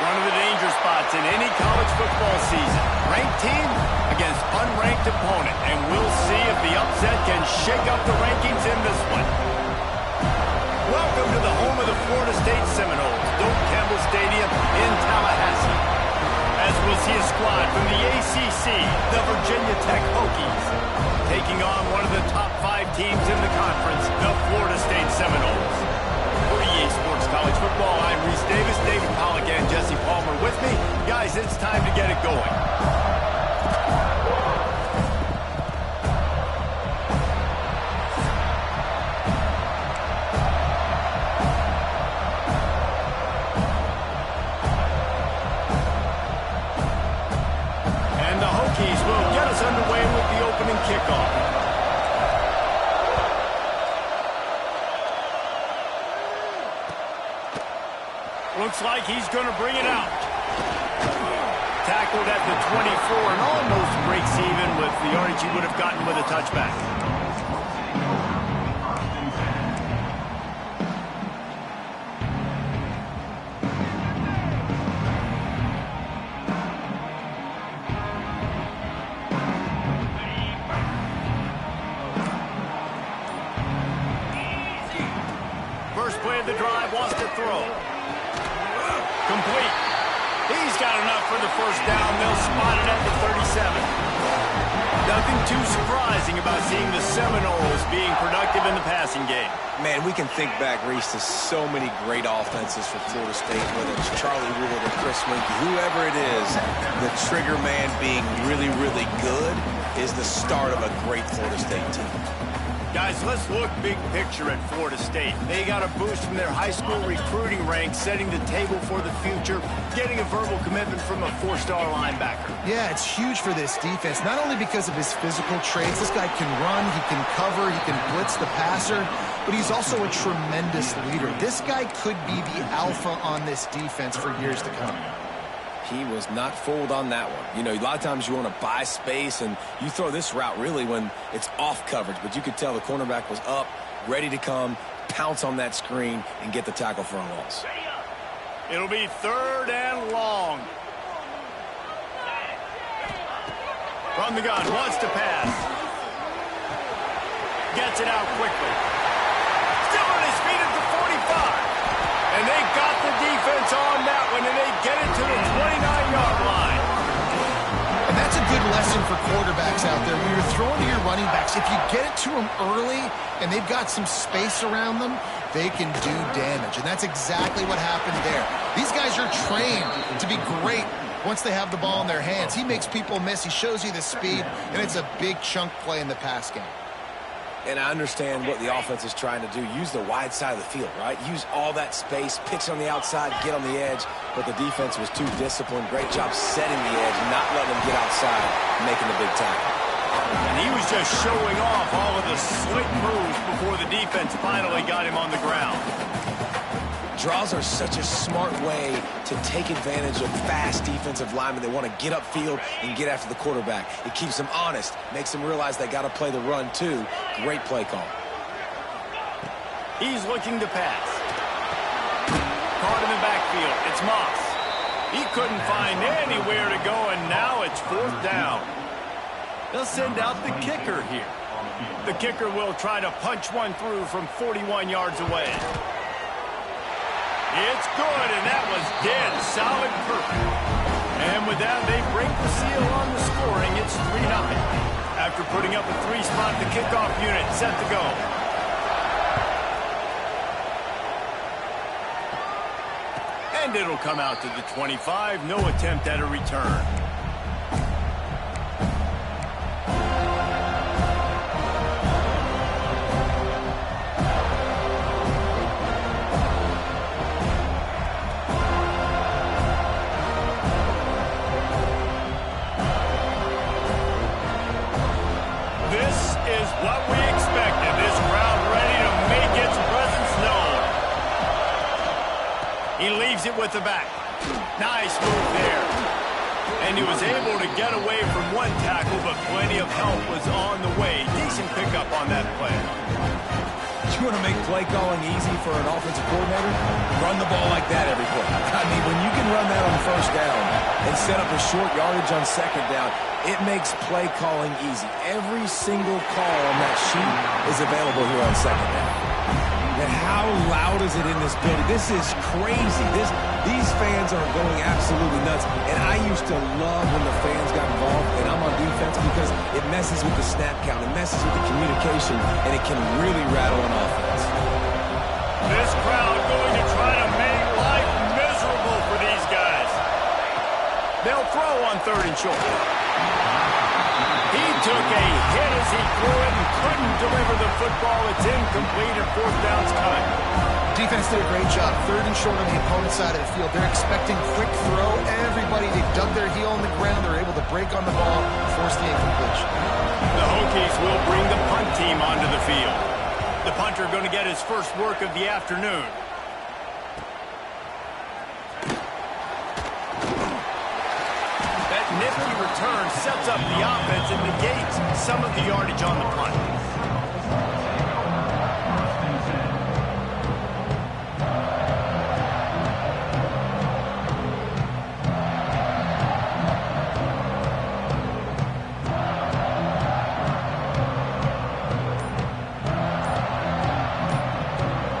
One of the danger spots in any college football season. Ranked team against unranked opponent. And we'll see if the upset can shake up the rankings in this one. Welcome to the home of the Florida State Seminoles, Doak Campbell Stadium in Tallahassee. As we'll see a squad from the ACC, the Virginia Tech Hokies, taking on one of the top 5 teams in the conference, the Florida State Seminoles. For EA Sports College Football, I'm Reese Davis, David Pollack, and Jesse Palmer with me. Guys, it's time to get it going. And the Hokies will get us underway with the opening kickoff. Looks like he's going to bring it out. Tackled at the 24 and almost breaks even with the yardage he would have gotten with a touchback. First play of the drive, wants to throw. Complete. He's got enough for the first down. They'll spot it at the 37. Nothing too surprising about seeing the Seminoles being productive in the passing game. Man, we can think back, Reese, to so many great offenses for Florida State, whether it's Charlie Wood or Chris Winkie, whoever it is, the trigger man being really, really good is the start of a great Florida State team. Guys, let's look big picture at Florida State. They got a boost from their high school recruiting ranks, setting the table for the future, getting a verbal commitment from a 4-star linebacker. Yeah, it's huge for this defense, not only because of his physical traits. This guy can run, he can cover, he can blitz the passer, but he's also a tremendous leader. This guy could be the alpha on this defense for years to come. He was not fooled on that one. You know, a lot of times you want to buy space, and you throw this route really when it's off coverage. But you could tell the cornerback was up, ready to come, pounce on that screen, and get the tackle for a loss. It'll be 3rd and long. From the gun, wants to pass. Gets it out quickly. Still on his feet at the 45. And they got the defense on that one, and they get it to the 29-yard line. And that's a good lesson for quarterbacks out there. When you're throwing to your running backs, if you get it to them early and they've got some space around them, they can do damage. And that's exactly what happened there. These guys are trained to be great once they have the ball in their hands. He makes people miss. He shows you the speed, and it's a big chunk play in the pass game. And I understand what the offense is trying to do. Use the wide side of the field, right? Use all that space, pitch on the outside, get on the edge. But the defense was too disciplined. Great job setting the edge, not letting them get outside, making the big tackle. And he was just showing off all of the slick moves before the defense finally got him on the ground. Draws are such a smart way to take advantage of fast defensive linemen. They want to get upfield and get after the quarterback. It keeps them honest, makes them realize they got to play the run too. Great play call. He's looking to pass. Caught in the backfield. It's Moss. He couldn't find anywhere to go, and now it's 4th down. They'll send out the kicker here. The kicker will try to punch one through from 41 yards away. It's good, and that was dead solid perfect. And with that, they break the seal on the scoring. It's 3-0. After putting up a 3-spot, the kickoff unit set to go. And it'll come out to the 25. No attempt at a return. What we expected, this crowd ready to make its presence known. He leaves it with the back. Nice move there. And he was able to get away from one tackle, but plenty of help was on the way. Decent pickup on that play. You want to make play calling easy for an offensive coordinator? Run the ball like that every play. I mean, when you can run that on first down and set up a short yardage on second down, it makes play calling easy. Every single call on that sheet is available here on second down. And how loud is it in this building? This is crazy. These fans are going absolutely nuts. And I used to love when the fans got involved, and I'm on defense, because it messes with the snap count, it messes with the communication, and it can really rattle an offense. This crowd going to try to make life miserable for these guys. They'll throw on 3rd and short. He took a hit as he threw it and couldn't deliver the football. It's incomplete and 4th down's cut. Defense did a great job. 3rd and short on the opponent's side of the field. They're expecting quick throw. Everybody, they dug their heel on the ground. They're able to break on the ball, force the incompletion. The Hokies will bring the punt team onto the field. The punter going to get his first work of the afternoon. That nifty return sets up the offense and negates some of the yardage on the punt.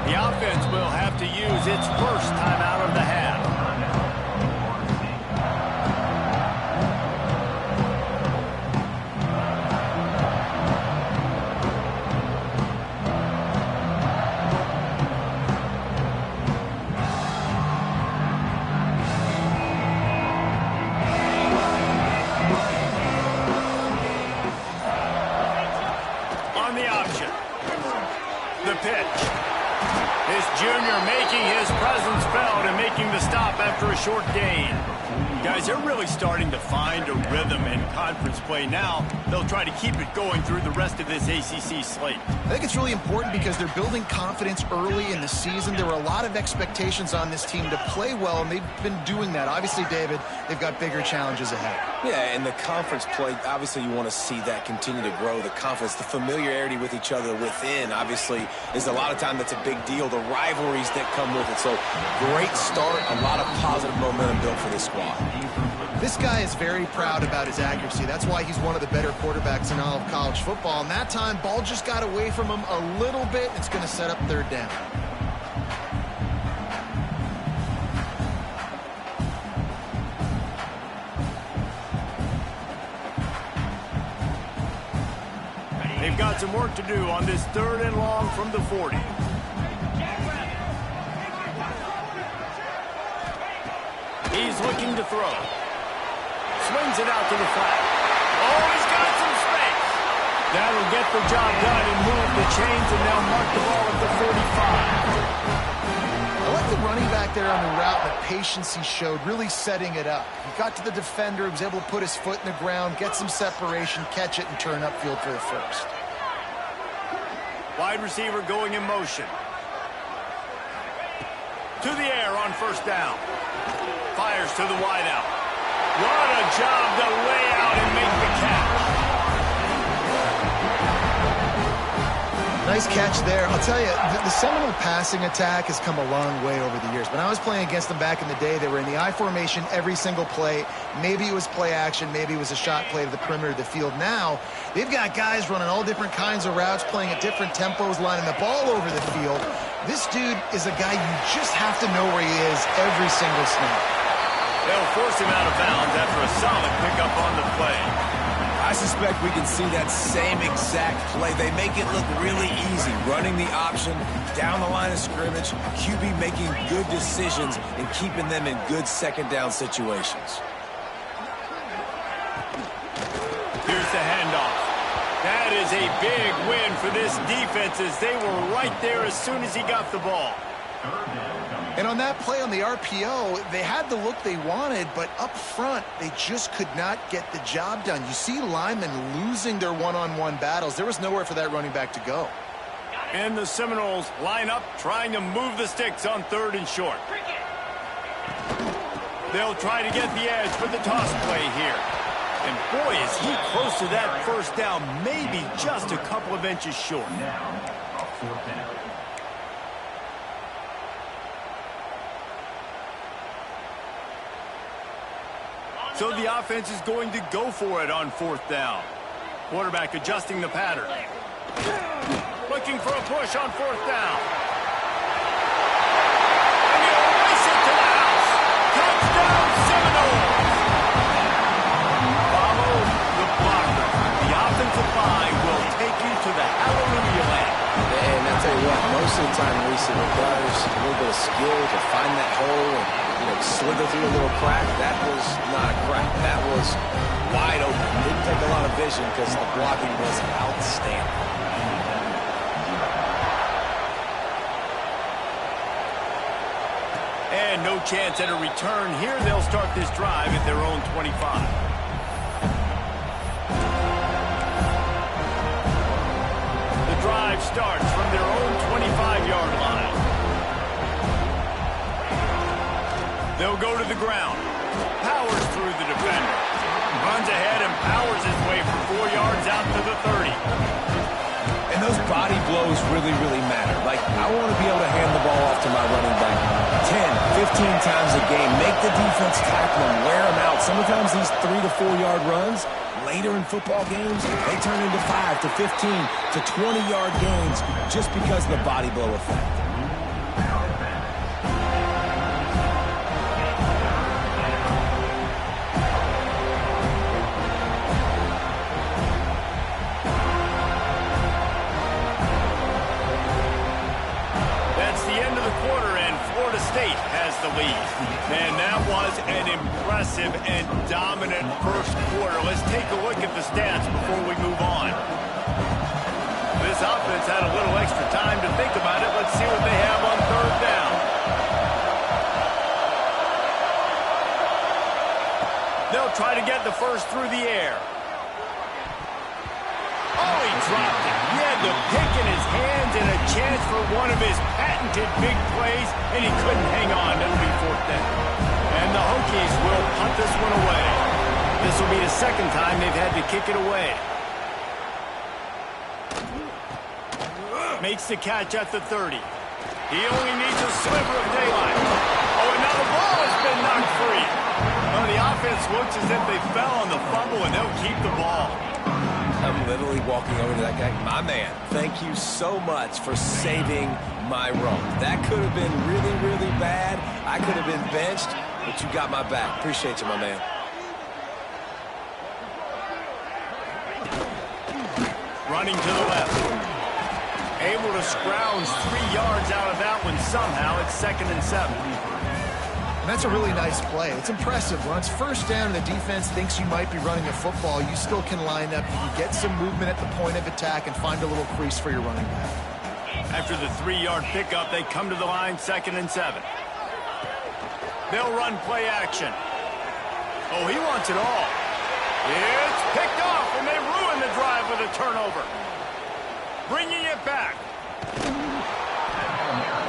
The offense will have to use its first timeout of the half. On the option. The pitch. This junior making his presence felt and making the stop after a short gain. Guys, they're really starting to find a rhythm in conference play now. They'll try to keep it going through the rest of this ACC slate. I think it's really important because they're building confidence early in the season. There were a lot of expectations on this team to play well, and they've been doing that. Obviously, David, they've got bigger challenges ahead. Yeah, and the conference play, obviously you want to see that continue to grow. The confidence, the familiarity with each other within, obviously, is a lot of time that's a big deal. The rivalries that come with it. So, great start, a lot of positive momentum built for this squad. This guy is very proud about his accuracy. That's why he's one of the better quarterbacks in all of college football. And that time, ball just got away from him a little bit. It's going to set up 3rd down. They've got some work to do on this 3rd and long from the 40. He's looking to throw. Swings it out to the flat. Oh, he's got some space. That'll get the job done and move the chains, and they'll mark the ball at the 45. I like the running back there on the route, the patience he showed, really setting it up. He got to the defender, he was able to put his foot in the ground, get some separation, catch it, and turn upfield for the first. Wide receiver going in motion. To the air on 1st down. Fires to the wideout. What a job to lay out and make the catch. Nice catch there. I'll tell you, the Seminole passing attack has come a long way over the years. When I was playing against them back in the day, they were in the I formation every single play. Maybe it was play action. Maybe it was a shot play to the perimeter of the field. Now, they've got guys running all different kinds of routes, playing at different tempos, lining the ball over the field. This dude is a guy you just have to know where he is every single snap. They'll force him out of bounds after a solid pickup on the play. I suspect we can see that same exact play. They make it look really easy, running the option down the line of scrimmage, QB making good decisions and keeping them in good 2nd down situations. Here's the handoff. That is a big win for this defense as they were right there as soon as he got the ball. And on that play on the RPO, they had the look they wanted, but up front, they just could not get the job done. You see linemen losing their one-on-one battles. There was nowhere for that running back to go. And the Seminoles line up, trying to move the sticks on 3rd and short. They'll try to get the edge for the toss play here. And boy, is he close to that 1st down, maybe just a couple of inches short. So the offense is going to go for it on 4th down. Quarterback adjusting the pattern. Looking for a push on 4th down. And he'll race it to the house. Touchdown Seminoles. Follow the blocker. The offensive line will take you to the hallelujah land. And I'll tell you what, most of the time, Reese, it requires a little bit of skill to find that hole and slither through a little crack. That was not a crack. That was wide open. Didn't take a lot of vision because the blocking was outstanding. And no chance at a return here. They'll start this drive at their own 25. The drive starts from their own 25-yard line. They'll go to the ground. Powers through the defender. Runs ahead and powers his way for 4 yards out to the 30. And those body blows really, really matter. Like, I want to be able to hand the ball off to my running back 10, 15 times a game. Make the defense tackle him, wear him out. Sometimes these 3 to 4 yard runs, later in football games, they turn into 5 to 15 to 20-yard gains just because of the body blow effect. State has the lead. And that was an impressive and dominant first quarter. Let's take a look at the stats before we move on. This offense had a little extra time to think about it. Let's see what they have on 3rd down. They'll try to get the first through the air. Oh, he dropped it. He had the pick in his hands and a chance for one of his patented big plays, and he couldn't hang on. It'll be 4th down. And the Hokies will punt this one away. This will be the second time they've had to kick it away. Makes the catch at the 30. He only needs a sliver of daylight. Oh, and now the ball has been knocked free. Well, the offense looks as if they fell on the fumble, and they'll keep the ball. I'm literally walking over to that guy. My man, thank you so much for saving my run. That could have been really, really bad. I could have been benched, but you got my back. Appreciate you, my man. Running to the left. Able to scrounge 3 yards out of that one somehow. It's 2nd and 7. And that's a really nice play. It's impressive. When it's 1st down and the defense thinks you might be running a football, you still can line up. You can get some movement at the point of attack and find a little crease for your running back. After the 3-yard pickup, they come to the line, 2nd and 7. They'll run play action. Oh, he wants it all. It's picked off, and they ruin the drive with a turnover. Bringing it back.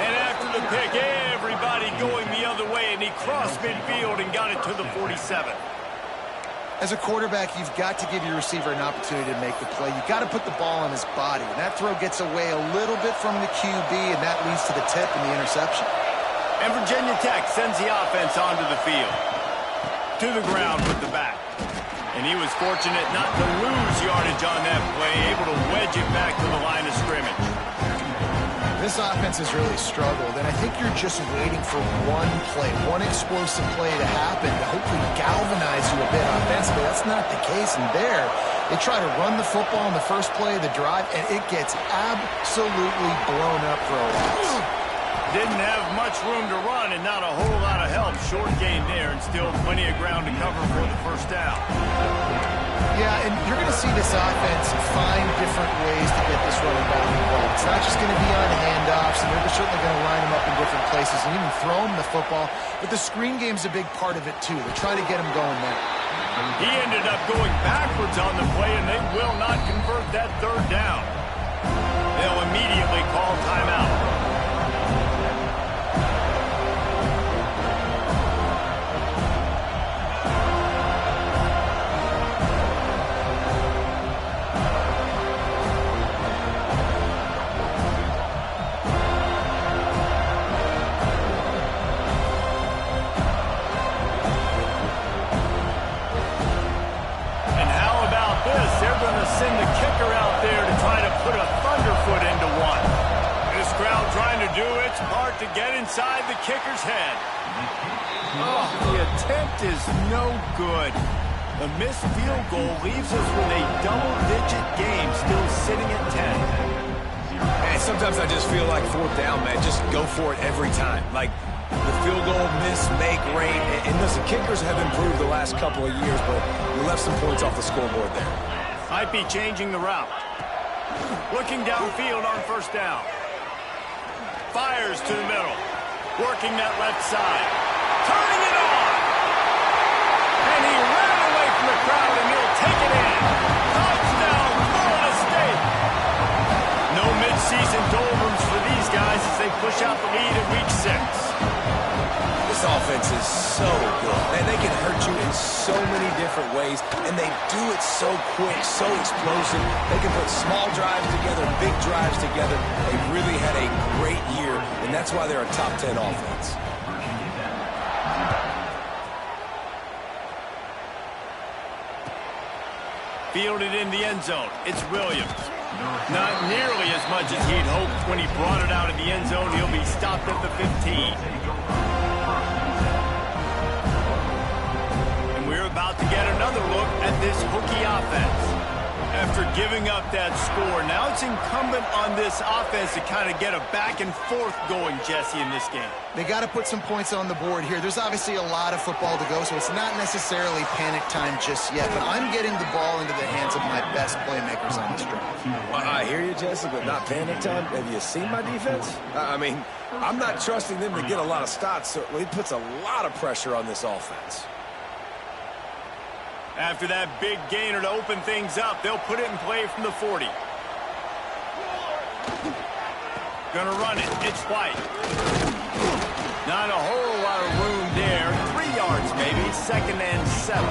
And after the pick, everybody going the other way, and he crossed midfield and got it to the 47. As a quarterback, you've got to give your receiver an opportunity to make the play. You've got to put the ball on his body. And that throw gets away a little bit from the QB, and that leads to the tip and the interception. And Virginia Tech sends the offense onto the field. To the ground with the back. And he was fortunate not to lose yardage on that play, able to wedge it back to the line of scrimmage. This offense has really struggled, and I think you're just waiting for one play, one explosive play to happen to hopefully galvanize you a bit offensively. That's not the case, and there, they try to run the football in the first play of the drive, and it gets absolutely blown up for a loss. Didn't have much room to run and not a whole lot of help. Short gain there and still plenty of ground to cover for the 1st down. Yeah, and you're going to see this offense find different ways to get this running back involved. It's not just going to be on handoffs, and they're certainly going to line him up in different places and even throw him the football. But the screen game's a big part of it, too. They're trying to get him going there. He ended up going backwards on the play, and they will not convert that 3rd down. They'll immediately call timeout. kicker's head. Oh, the attempt is no good. The missed field goal leaves us with a double-digit game still sitting at 10. And sometimes I just feel like fourth down, man. Just go for it every time. Like the field goal, miss, make, rate. And listen, kickers have improved the last couple of years, but we left some points off the scoreboard there. Might be changing the route. Looking downfield on first down. Fires to the middle. Working that left side. Turning it on. And he ran away from the crowd, and he'll take it in. Touchdown, Florida State. No mid-season doldrums for these guys as they push out the lead in Week 6. This offense is so good. Man, they can hurt you in so many different ways, and they do it so quick, so explosive. They can put small drives together, big drives together. They really had a great year, and that's why they're a top 10 offense. Fielded in the end zone. It's Williams. Not nearly as much as he'd hoped when he brought it out of the end zone. He'll be stopped at the 15. And we're about to get another look at this Hokie offense. After giving up that score, now it's incumbent on this offense to kind of get a back and forth going, Jesse, in this game. They got to put some points on the board here. There's obviously a lot of football to go, so it's not necessarily panic time just yet, but I'm getting the ball into the hands of my best playmakers on this drive. Well, I hear you, Jesse, but not panic time. Have you seen my defense? I mean, I'm not trusting them to get a lot of stops, so it puts a lot of pressure on this offense. After that big gainer to open things up, they'll put it in play from the 40. Gonna run it. It's White. Not a whole lot of room there. 3 yards maybe. 2nd and 7.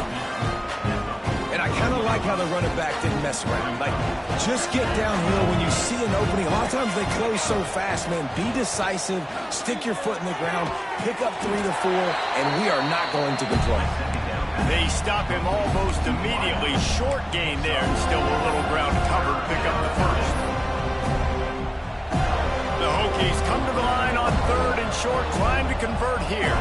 And I kind of like how the running back didn't mess around. Like, just get downhill when you see an opening. A lot of times they close so fast, man. Be decisive. Stick your foot in the ground. Pick up 3 to 4, and we are not going to complain. They stop him almost immediately. Short gain there, and still a little ground cover to pick up the first. The Hokies come to the line on 3rd and short, trying to convert here.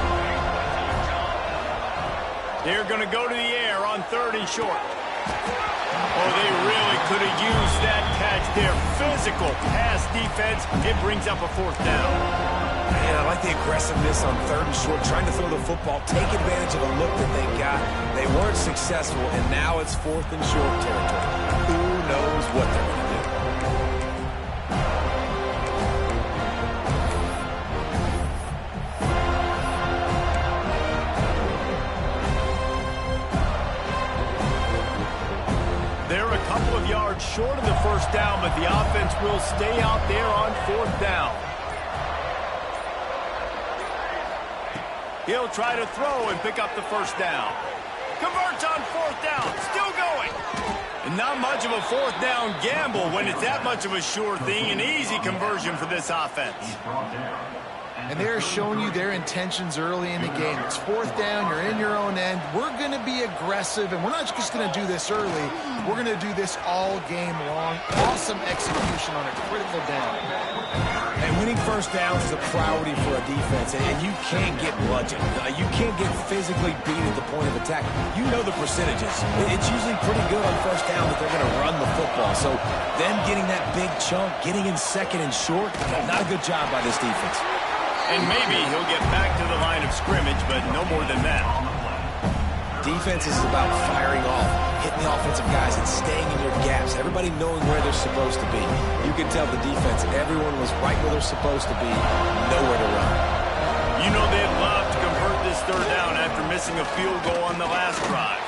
They're going to go to the air on 3rd and short. Oh, they really could have used that catch there. Physical pass defense. It brings up a 4th down. Man, I like the aggressiveness on 3rd and short, trying to throw the football, take advantage of the look that they got. They weren't successful, and now it's 4th and short territory. Who knows what they're going to do? They're a couple of yards short of the first down, but the offense will stay out there on 4th down. He'll try to throw and pick up the first down. Converts on 4th down. Still going. And not much of a 4th down gamble when it's that much of a sure thing. An easy conversion for this offense. And they're showing you their intentions early in the game. It's 4th down. You're in your own end. We're going to be aggressive, and we're not just going to do this early. We're going to do this all game long. Awesome execution on a critical down. And winning first downs is a priority for a defense, and you can't get bludgeoned. You can't get physically beat at the point of attack. You know the percentages. It's usually pretty good on first down that they're going to run the football. So them getting that big chunk, getting in 2nd and short, not a good job by this defense. And maybe he'll get back to the line of scrimmage, but no more than that. Defense is about firing off, hitting the offensive guys, and staying in your gaps. Everybody knowing where they're supposed to be. You can tell the defense, everyone was right where they're supposed to be, nowhere to run. You know they'd love to convert this 3rd down after missing a field goal on the last drive.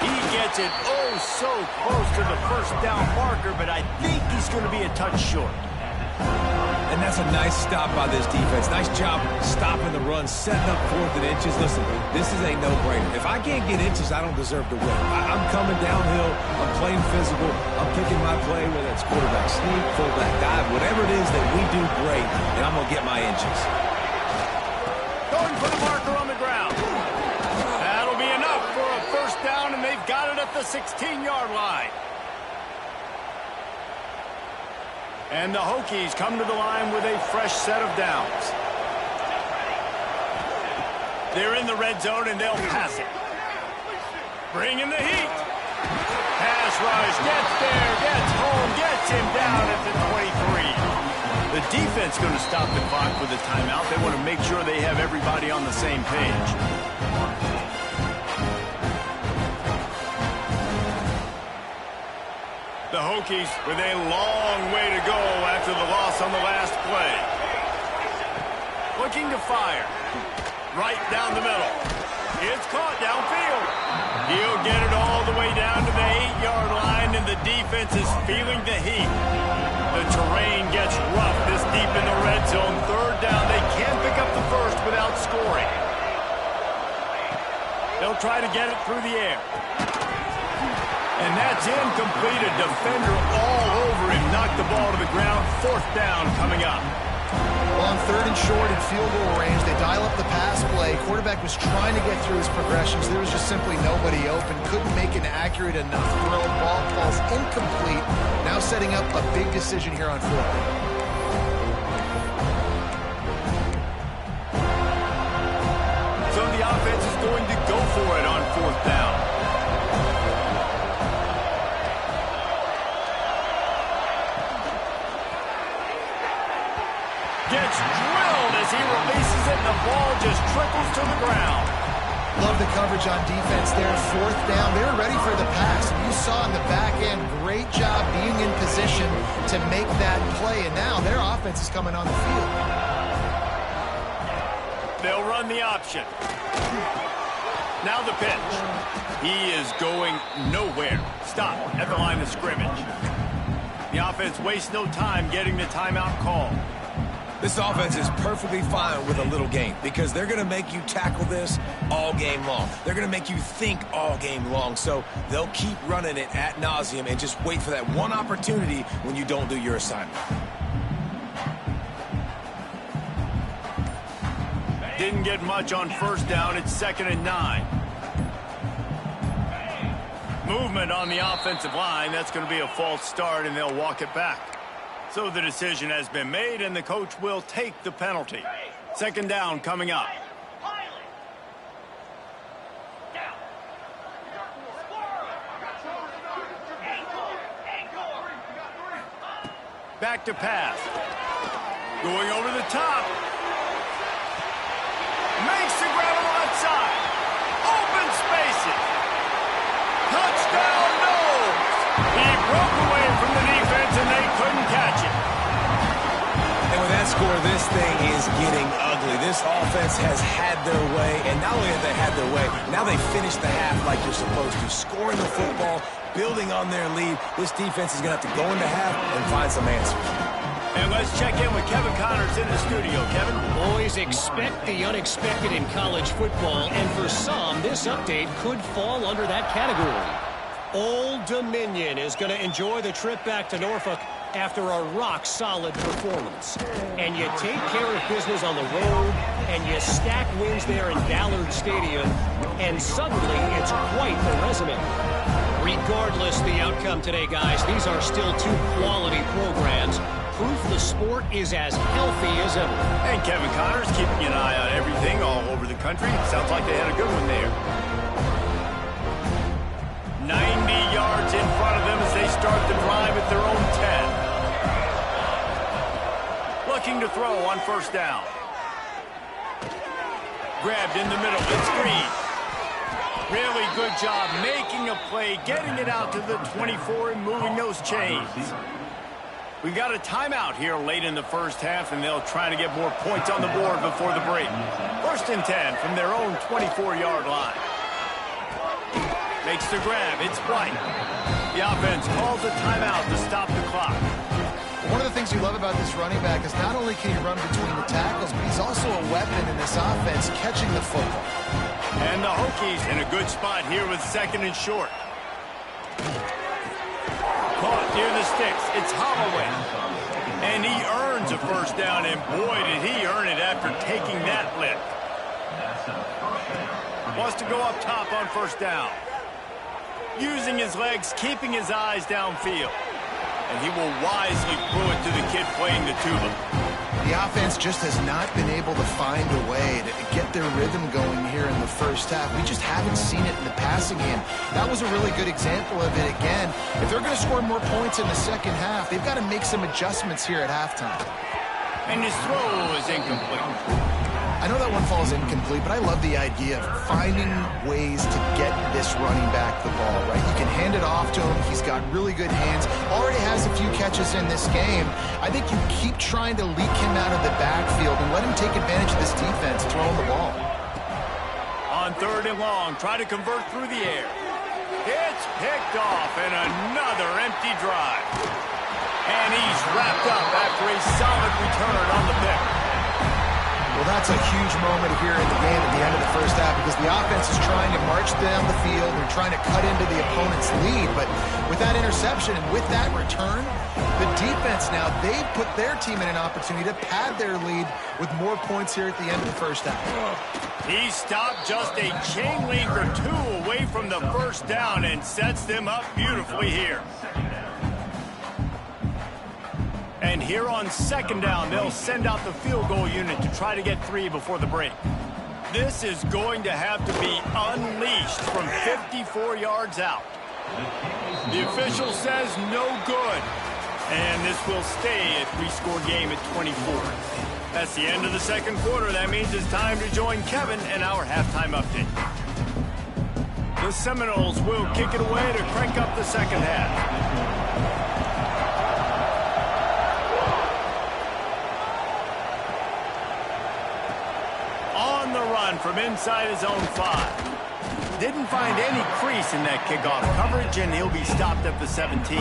He gets it oh so close to the first down marker, but I think he's going to be a touch short. And that's a nice stop by this defense. Nice job stopping the run, setting up 4th and inches. Listen, this is a no-brainer. If I can't get inches, I don't deserve to win. I'm coming downhill. I'm playing physical. I'm picking my play, whether it's quarterback sneak, fullback dive, whatever it is that we do great, and I'm going to get my inches. Going for the marker on the ground. That'll be enough for a first down, and they've got it at the 16-yard line. And the Hokies come to the line with a fresh set of downs. They're in the red zone, and they'll pass it. Bringing the heat. Pass rush, gets there, gets home, gets him down at the 23. The defense going to stop the clock with a timeout. They want to make sure they have everybody on the same page. The Hokies with a long way to go after the loss on the last play. Looking to fire. Right down the middle. It's caught downfield. He'll get it all the way down to the 8-yard line, and the defense is feeling the heat. The terrain gets rough this deep in the red zone. Third down, they can't pick up the first without scoring. They'll try to get it through the air. And that's incomplete. A defender all over him. Knocked the ball to the ground. Fourth down coming up. Well, on third and short in field goal range, they dial up the pass play. Quarterback was trying to get through his progressions. There was just simply nobody open. Couldn't make an accurate enough throw. Ball falls incomplete. Now setting up a big decision here on fourth down. So the offense is going to go for it on fourth down. Gets drilled as he releases it, and the ball just trickles to the ground. Love the coverage on defense there. Fourth down. They were ready for the pass. And you saw in the back end, great job being in position to make that play. And now their offense is coming on the field. They'll run the option. Now the pitch. He is going nowhere. Stop at the line of scrimmage. The offense wastes no time getting the timeout call. This offense is perfectly fine with a little game because they're going to make you tackle this all game long. They're going to make you think all game long. So they'll keep running it ad nauseum and just wait for that one opportunity when you don't do your assignment. Didn't get much on first down. It's 2nd and 9. Movement on the offensive line. That's going to be a false start, and they'll walk it back. So the decision has been made, and the coach will take the penalty. 2nd down coming up. Back to pass. Going over the top. Makes the grab on the left side. Open spaces. Touchdown, Knowles. He broke away from the defense, and they couldn't catch it. And with that score, this thing is getting ugly. This offense has had their way, and not only have they had their way, now they finish the half like you're supposed to, scoring the football, building on their lead. This defense is going to have to go into half and find some answers. And let's check in with Kevin Connors in the studio. Kevin? Always expect the unexpected in college football, and for some, this update could fall under that category. Old Dominion is going to enjoy the trip back to Norfolk after a rock-solid performance. And you take care of business on the road, and you stack wins there in Ballard Stadium, and suddenly it's quite the resume. Regardless the outcome today, guys, these are still two quality programs. Proof the sport is as healthy as ever. And Kevin Connors keeping an eye on everything all over the country. Sounds like they had a good one there. 90 yards in front of them as they start the drive at their own 10. Looking to throw on first down. Grabbed in the middle. It's Green. Really good job making a play, getting it out to the 24 and moving those chains. We've got a timeout here late in the first half, and they'll try to get more points on the board before the break. 1st and 10 from their own 24-yard line. Makes the grab. It's White. The offense calls a timeout to stop the clock. One of the things you love about this running back is not only can he run between the tackles, but he's also a weapon in this offense, catching the football. And the Hokies in a good spot here with 2nd and short. Caught near the sticks. It's Holloway. And he earns a first down, and boy, did he earn it after taking that lift. Wants to go up top on first down. Using his legs, keeping his eyes downfield. And he will wisely throw it to the kid playing the tuba. The offense just has not been able to find a way to get their rhythm going the first half. We just haven't seen it in the passing game. That was a really good example of it again. If they're going to score more points in the second half, they've got to make some adjustments here at halftime. And his throw is incomplete. I know that one falls incomplete, but I love the idea of finding ways to get this running back the ball, right? You can hand it off to him. He's got really good hands. Already has a few catches in this game. I think you keep trying to leak him out of the backfield and let him take advantage of this defense throwing the ball. On 3rd and long, try to convert through the air. It's picked off, and another empty drive. And he's wrapped up after a solid return on the pick. Well, that's a huge moment here in the game at the end of the first half because the offense is trying to march down the field. They're trying to cut into the opponent's lead. But with that interception and with that return, the defense now, they've put their team in an opportunity to pad their lead with more points here at the end of the first half. He stopped just a chain link or two away from the first down and sets them up beautifully here. And here on 2nd down, they'll send out the field goal unit to try to get 3 before the break. This is going to have to be unleashed from 54 yards out. The official says no good. And this will stay a 3-score game at 24. That's the end of the 2nd quarter. That means it's time to join Kevin and our halftime update. The Seminoles will kick it away to crank up the 2nd half. From inside his own 5. Didn't find any crease in that kickoff coverage, and he'll be stopped at the 17.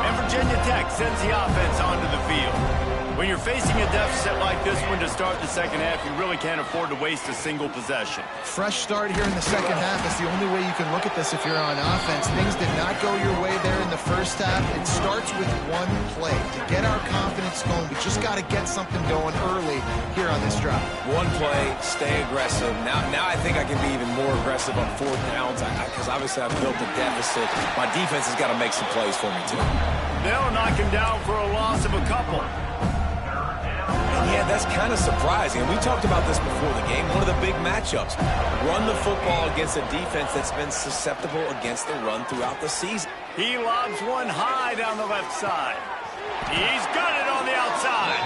And Virginia Tech sends the offense onto the field. When you're facing a deficit like this one to start the 2nd half, you really can't afford to waste a single possession. Fresh start here in the 2nd half is the only way you can look at this if you're on offense. Things did not go your way there in the first half. It starts with one play. To get our confidence going, we just got to get something going early here on this drive. One play, stay aggressive. Now I think I can be even more aggressive on 4th downs because obviously I've built a deficit. My defense has got to make some plays for me, too. They'll knock him down for a loss of a couple. Yeah, that's kind of surprising. And we talked about this before the game. One of the big matchups. Run the football against a defense that's been susceptible against the run throughout the season. He lobs one high down the left side. He's got it on the outside.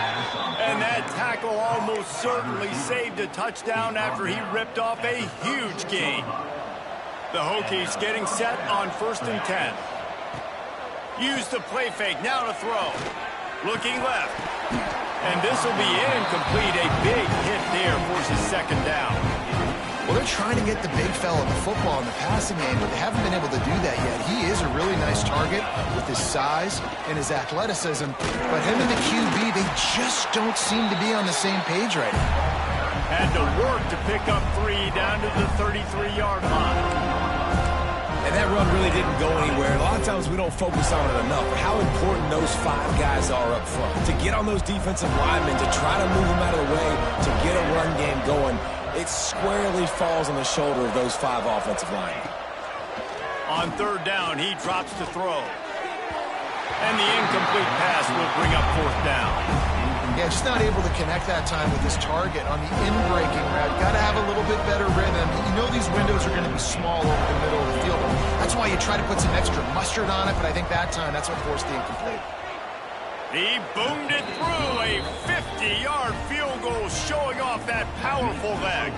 And that tackle almost certainly saved a touchdown after he ripped off a huge gain. The Hokies getting set on 1st and 10. Use the play fake. Now to throw. Looking left. And this will be incomplete. A big hit there forces 2nd down. Well, they're trying to get the big fella the football in the passing game, but they haven't been able to do that yet. He is a really nice target with his size and his athleticism, but him and the QB, they just don't seem to be on the same page right now. Had to work to pick up 3 down to the 33-yard line. And that run really didn't go anywhere. A lot of times we don't focus on it enough. How important those 5 guys are up front. To get on those defensive linemen, to try to move them out of the way, to get a run game going, it squarely falls on the shoulder of those 5 offensive linemen. On 3rd down, he drops to throw. And the incomplete pass will bring up 4th down. Yeah, just not able to connect that time with his target on the in-breaking route. Got to have a little bit better rhythm. You know these windows are going to be small over the middle of the field. That's why you try to put some extra mustard on it, but I think that time that's what forced the incomplete. He boomed it through a 50-yard field goal, showing off that powerful leg.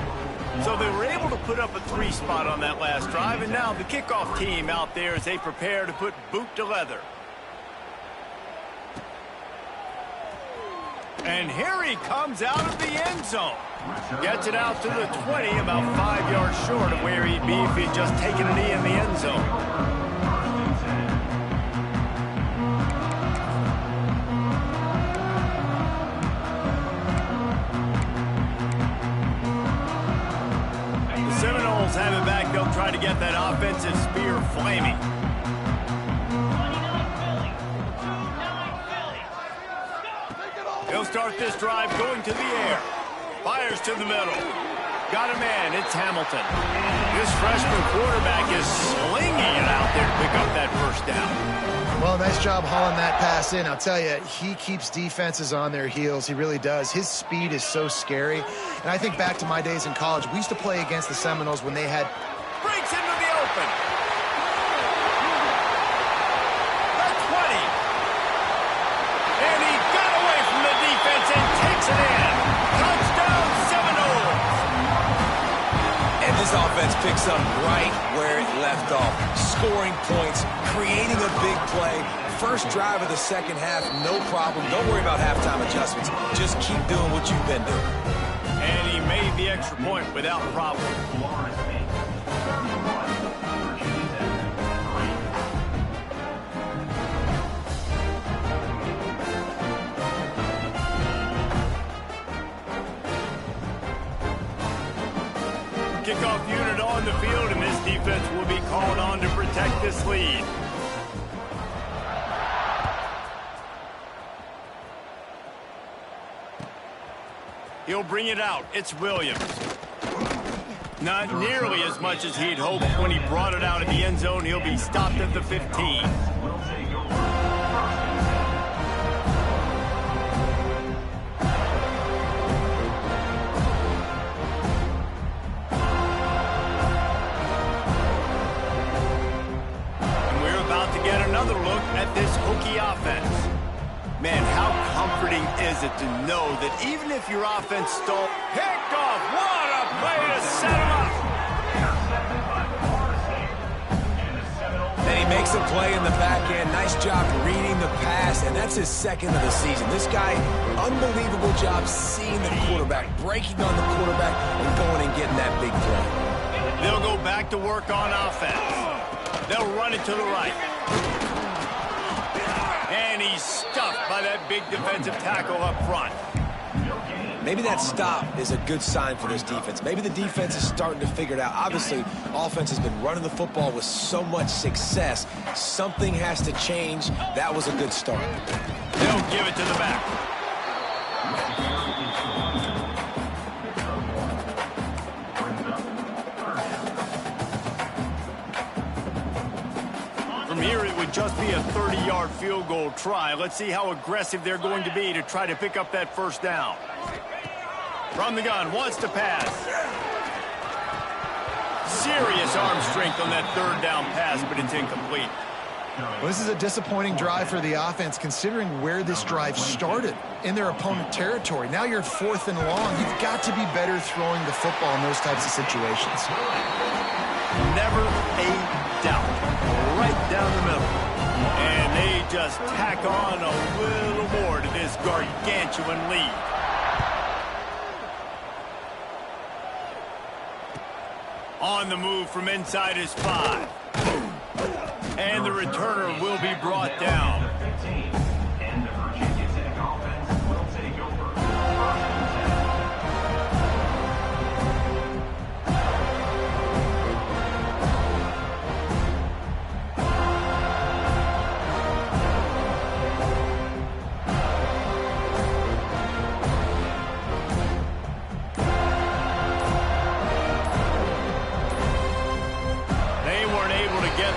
So they were able to put up a 3 spot on that last drive, and now the kickoff team out there as they prepare to put boot to leather. And here he comes out of the end zone. Gets it out to the 20, about 5 yards short of where he'd be if he'd just taken a knee in the end zone. The Seminoles have it back. They'll try to get that offensive spear flaming. He'll start this drive going to the air. Fires to the middle. Got a man. It's Hamilton. This freshman quarterback is slinging it out there to pick up that first down. Well, nice job hauling that pass in. I'll tell you, he keeps defenses on their heels. He really does. His speed is so scary. And I think back to my days in college. We used to play against the Seminoles when they had... Breaks into the open. The 20. And he got away from the defense and takes it in. Touchdown, Seminoles. And this offense picks up right where it left off. Scoring points, creating a big play. First drive of the second half, no problem. Don't worry about halftime adjustments. Just keep doing what you've been doing. And he made the extra point without problem. Kickoff unit on the field, and this defense will be called on to protect this lead. He'll bring it out. It's Williams. Not nearly as much as he'd hoped when he brought it out in the end zone. He'll be stopped at the 15. Another look at this Hokie offense. Man, how comforting is it to know that even if your offense stalled, picked off, what a play to set him up. And he makes a play in the back end. Nice job reading the pass, and that's his second of the season. This guy, unbelievable job seeing the quarterback, breaking on the quarterback, and going and getting that big play. They'll go back to work on offense. They'll run it to the right. And he's stuffed by that big defensive tackle up front. Maybe that stop is a good sign for this defense. Maybe the defense is starting to figure it out. Obviously, offense has been running the football with so much success. Something has to change. That was a good start. They'll give it to the back. From here, it would just be a 30-yard field goal try. Let's see how aggressive they're going to be to try to pick up that first down. From the gun, wants to pass. Serious arm strength on that third down pass, but it's incomplete. Well, this is a disappointing drive for the offense, considering where this drive started, in their opponent territory. Now you're 4th and long. You've got to be better throwing the football in those types of situations. Never a doubt. Right down the middle. And they just tack on a little more to this gargantuan lead. On the move from inside his 5. And the returner will be brought down. And the Virginia Tech offense will take over.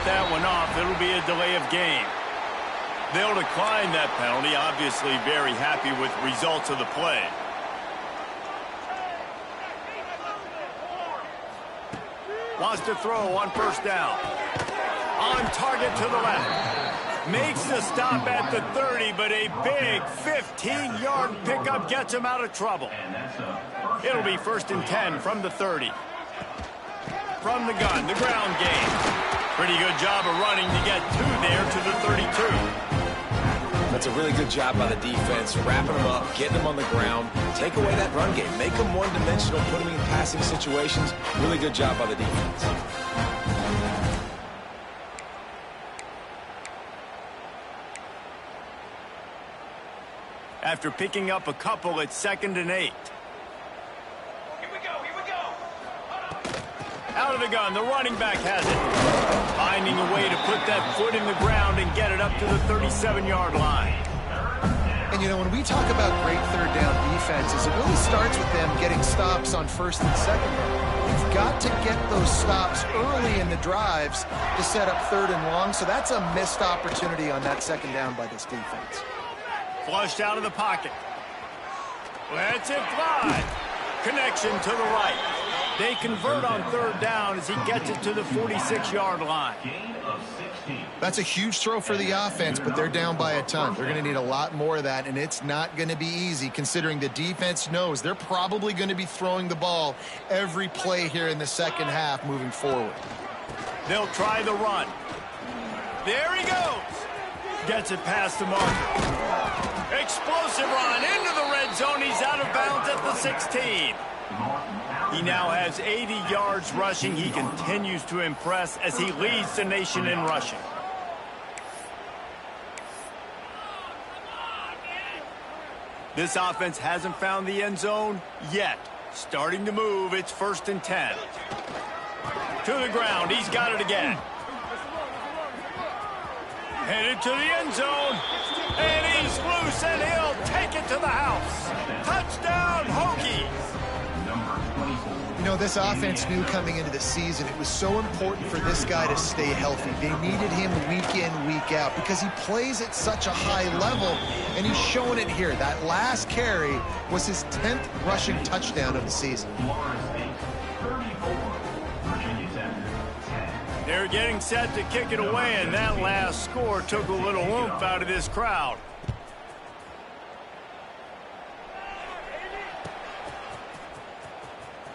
That one off. It'll be a delay of game. They'll decline that penalty. Obviously very happy with results of the play. Wants to throw on first down. On target to the left. Makes the stop at the 30, but a big 15-yard pickup gets him out of trouble. It'll be 1st and 10 from the 30. From the gun, the ground game. Pretty good job of running to get 2 there to the 32. That's a really good job by the defense, wrapping them up, getting them on the ground, take away that run game, make them one-dimensional, put them in passing situations. Really good job by the defense. After picking up a couple, it's 2nd and 8. Out of the gun, the running back has it. Finding a way to put that foot in the ground and get it up to the 37-yard line. And you know, when we talk about great third down defenses, it really starts with them getting stops on first and second down. You've got to get those stops early in the drives to set up third and long, so that's a missed opportunity on that second down by this defense. Flushed out of the pocket. Lets it fly. Connection to the right. They convert on third down as he gets it to the 46-yard line. That's a huge throw for the offense, but they're down by a ton. They're going to need a lot more of that, and it's not going to be easy considering the defense knows they're probably going to be throwing the ball every play here in the second half moving forward. They'll try the run. There he goes. Gets it past the marker. Explosive run into the red zone. He's out of bounds at the 16. He now has 80 yards rushing. He continues to impress as he leads the nation in rushing. This offense hasn't found the end zone yet. Starting to move. It's 1st and 10. To the ground. He's got it again. Headed to the end zone. And he's loose, and he'll take it to the house. Touchdown, Hokies. You know, this offense knew coming into the season it was so important for this guy to stay healthy. They needed him week in, week out because he plays at such a high level, and he's showing it here. That last carry was his 10th rushing touchdown of the season. They're getting set to kick it away, and that last score took a little oomph out of this crowd.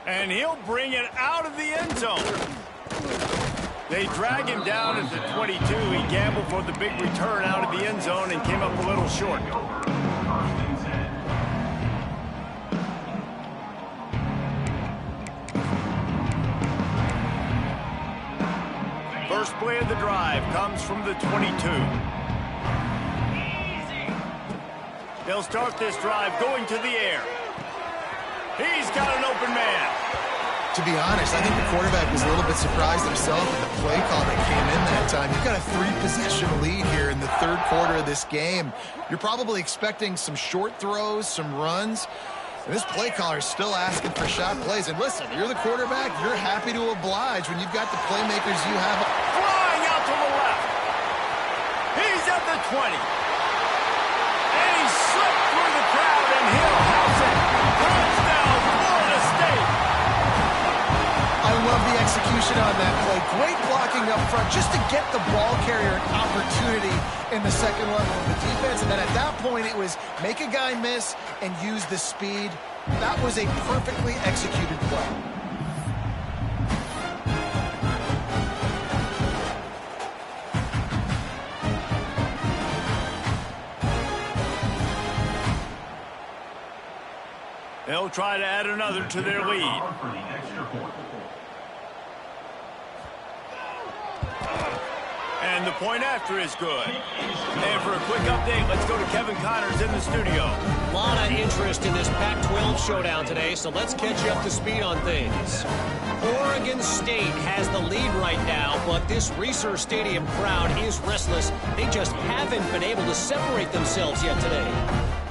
And he'll bring it out of the end zone. They drag him down at the 22. He gambled for the big return out of the end zone and came up a little short. First play of the drive comes from the 22. They'll start this drive going to the air. He's got an open man. To be honest, I think the quarterback was a little bit surprised himself at the play call that came in that time. You've got a 3-possession lead here in the third quarter of this game. You're probably expecting some short throws, some runs. And this play caller is still asking for shot plays. And listen, you're the quarterback. You're happy to oblige when you've got the playmakers you have. Flying out to the left. He's at the 20. And he slipped through the crowd, and he'll house it. Touchdown, Florida State. I love the execution on that play. Great blocking up front just to get the ball carrier an opportunity in the second level of the defense. And then at that point, it was make a guy miss and use the speed. That was a perfectly executed play. They'll try to add another to their lead. And the point after is good. And for a quick update, let's go to Kevin Connors in the studio. A lot of interest in this Pac-12 showdown today, so let's catch you up to speed on things. Oregon State has the lead right now, but this Reser Stadium crowd is restless. They just haven't been able to separate themselves yet today.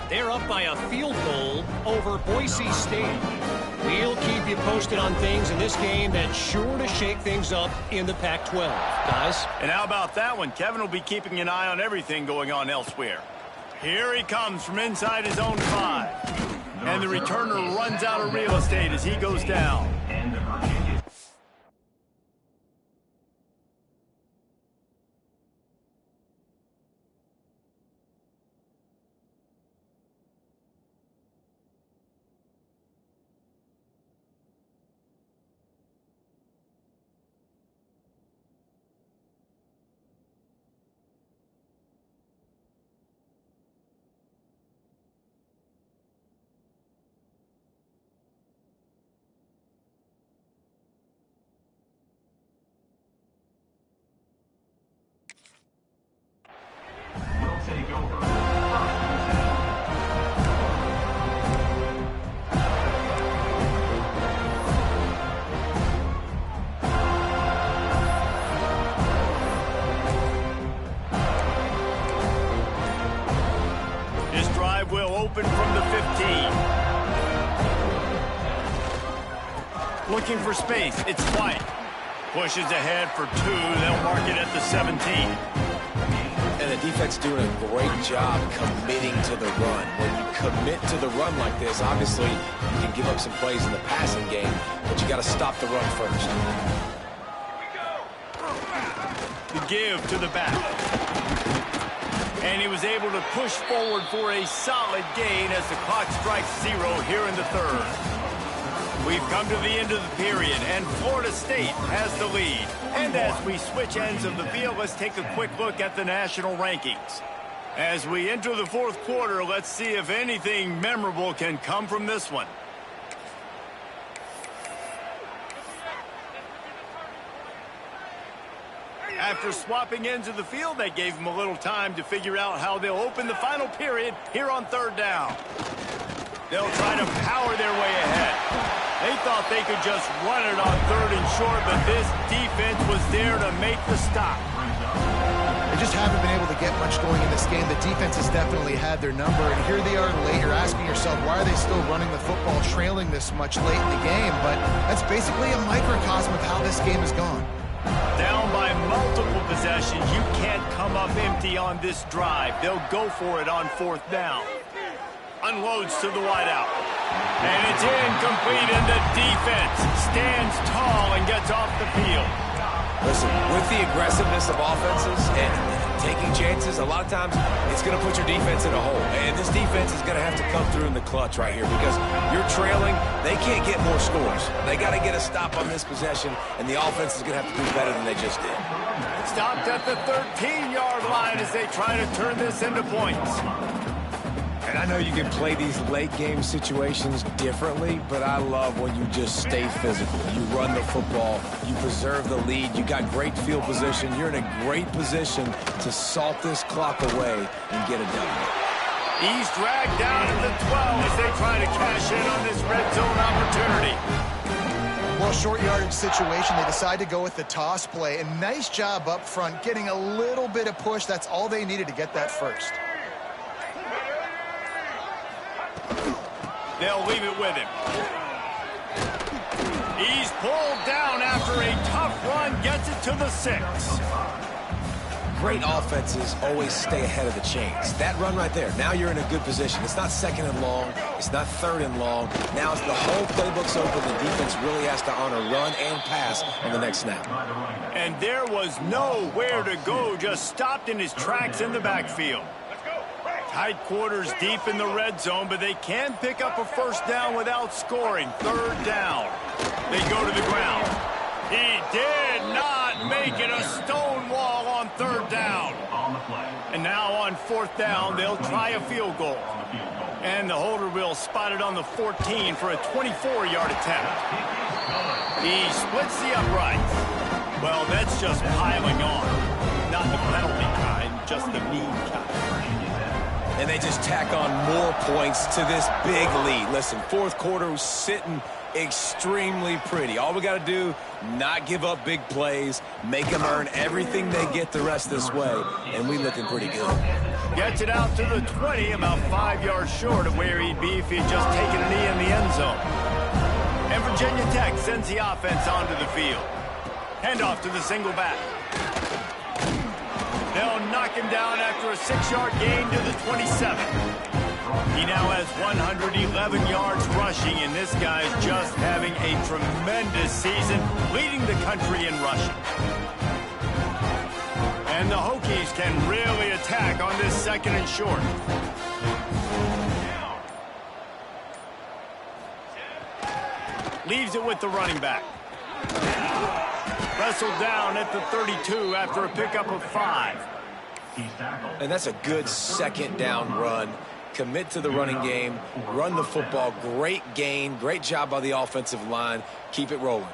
They're up by a field goal over Boise State. We'll keep you posted on things in this game that's sure to shake things up in the Pac-12. Guys? And how about that one? Kevin will be keeping an eye on everything going on elsewhere. Here he comes from inside his own 5. And the returner runs out of real estate as he goes down. Looking for space. It's White. Pushes ahead for 2. They'll mark it at the 17. And the defense doing a great job committing to the run. When you commit to the run like this, obviously you can give up some plays in the passing game, but you got to stop the run first. The give to the back. And he was able to push forward for a solid gain as the clock strikes 0 here in the third. We've come to the end of the period, and Florida State has the lead. And as we switch ends of the field, let's take a quick look at the national rankings. As we enter the fourth quarter, let's see if anything memorable can come from this one. After swapping ends of the field, they gave them a little time to figure out how they'll open the final period here on third down. They'll try to power their way ahead. They thought they could just run it on third and short, but this defense was there to make the stop. They just haven't been able to get much going in this game. The defense has definitely had their number, and here they are late. You're asking yourself, why are they still running the football, trailing this much late in the game? But that's basically a microcosm of how this game has gone. Down by multiple possessions, you can't come up empty on this drive. They'll go for it on fourth down. Unloads to the wideout. And it's incomplete, and the defense stands tall and gets off the field. Listen, with the aggressiveness of offenses and taking chances, a lot of times it's going to put your defense in a hole. And this defense is going to have to come through in the clutch right here because you're trailing. They can't get more scores. They got to get a stop on this possession, and the offense is going to have to do better than they just did. Stopped at the 13-yard line as they try to turn this into points. And I know you can play these late-game situations differently, but I love when you just stay physical. You run the football. You preserve the lead. You got great field position. You're in a great position to salt this clock away and get a W. He's dragged down at the 12 as they try to cash in on this red zone opportunity. Well, short yardage situation, they decide to go with the toss play. And nice job up front, getting a little bit of push. That's all they needed to get that first. They'll leave it with him. He's pulled down after a tough run, gets it to the 6. Great offenses always stay ahead of the chains. That run right there, now you're in a good position. It's not second and long. It's not third and long. Now it's the whole playbook's open. The defense really has to honor run and pass on the next snap. And there was nowhere to go, just stopped in his tracks in the backfield. Tight quarters deep in the red zone, but they can pick up a first down without scoring. Third down. They go to the ground. He did not make it, a stone wall on third down. And now on fourth down, they'll try a field goal. And the holder will spot it on the 14 for a 24-yard attempt. He splits the uprights. Well, that's just piling on. Not the penalty kind, just the mean kind. And they just tack on more points to this big lead. Listen, fourth quarter was sitting extremely pretty. All we got to do, not give up big plays, make them earn everything they get the rest of this way, and we looking pretty good. Gets it out to the 20, about 5 yards short of where he'd be if he'd just taken a knee in the end zone. And Virginia Tech sends the offense onto the field. Handoff to the single back. They'll knock him down after a 6-yard gain to the 27. He now has 111 yards rushing, and this guy's just having a tremendous season, leading the country in rushing. And the Hokies can really attack on this second and short. Leaves it with the running back. Wrestled down at the 32 after a pickup of 5. And that's a good second down run. Commit to the running game, run the football, great gain, great job by the offensive line. Keep it rolling.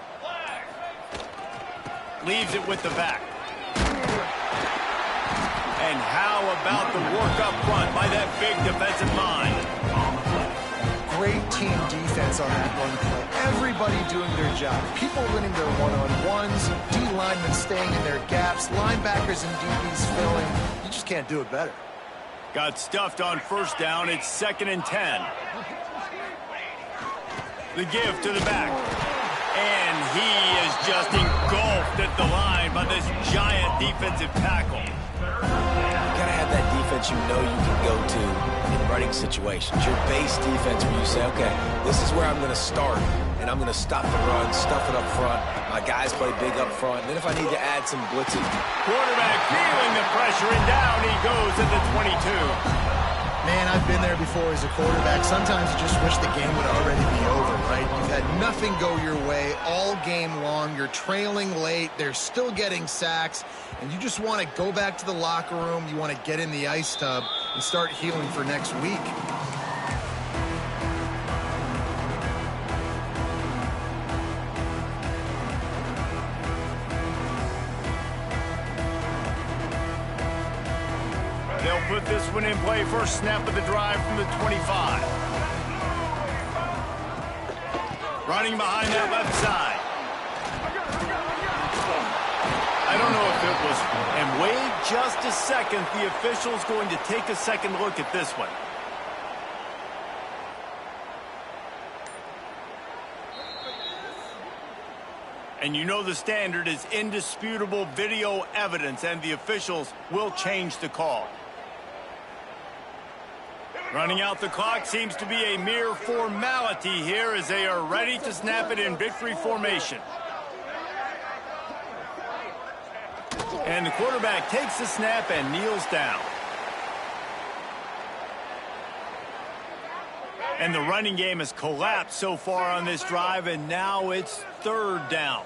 Leaves it with the back. And how about the work up front by that big defensive line? Great team defense on that run play. Everybody doing their job. People winning their one-on-ones, D-linemen staying in their gaps, linebackers and DBs filling. You just can't do it better. Got stuffed on first down. It's 2nd and 10. The give to the back. And he is just engulfed at the line by this giant defensive tackle. You gotta have that defense you know you can go to in running situations. Your base defense where you say, okay, this is where I'm gonna start, and I'm gonna stop the run, stuff it up front. My guys play big up front. And then if I need to add some blitzing. Quarterback feeling the pressure, and down he goes at the 22. Man, I've been there before as a quarterback. Sometimes you just wish the game would already be over, right? You've had nothing go your way all game long. You're trailing late. They're still getting sacks. And you just want to go back to the locker room. You want to get in the ice tub and start healing for next week. They'll put this one in play. First snap of the drive from the 25. Running behind that left side. I don't know if it was. And wait just a second. The official's going to take a second look at this one. And you know the standard is indisputable video evidence, and the officials will change the call. Running out the clock seems to be a mere formality here as they are ready to snap it in victory formation. And the quarterback takes the snap and kneels down. And the running game has collapsed so far on this drive, and now it's third down.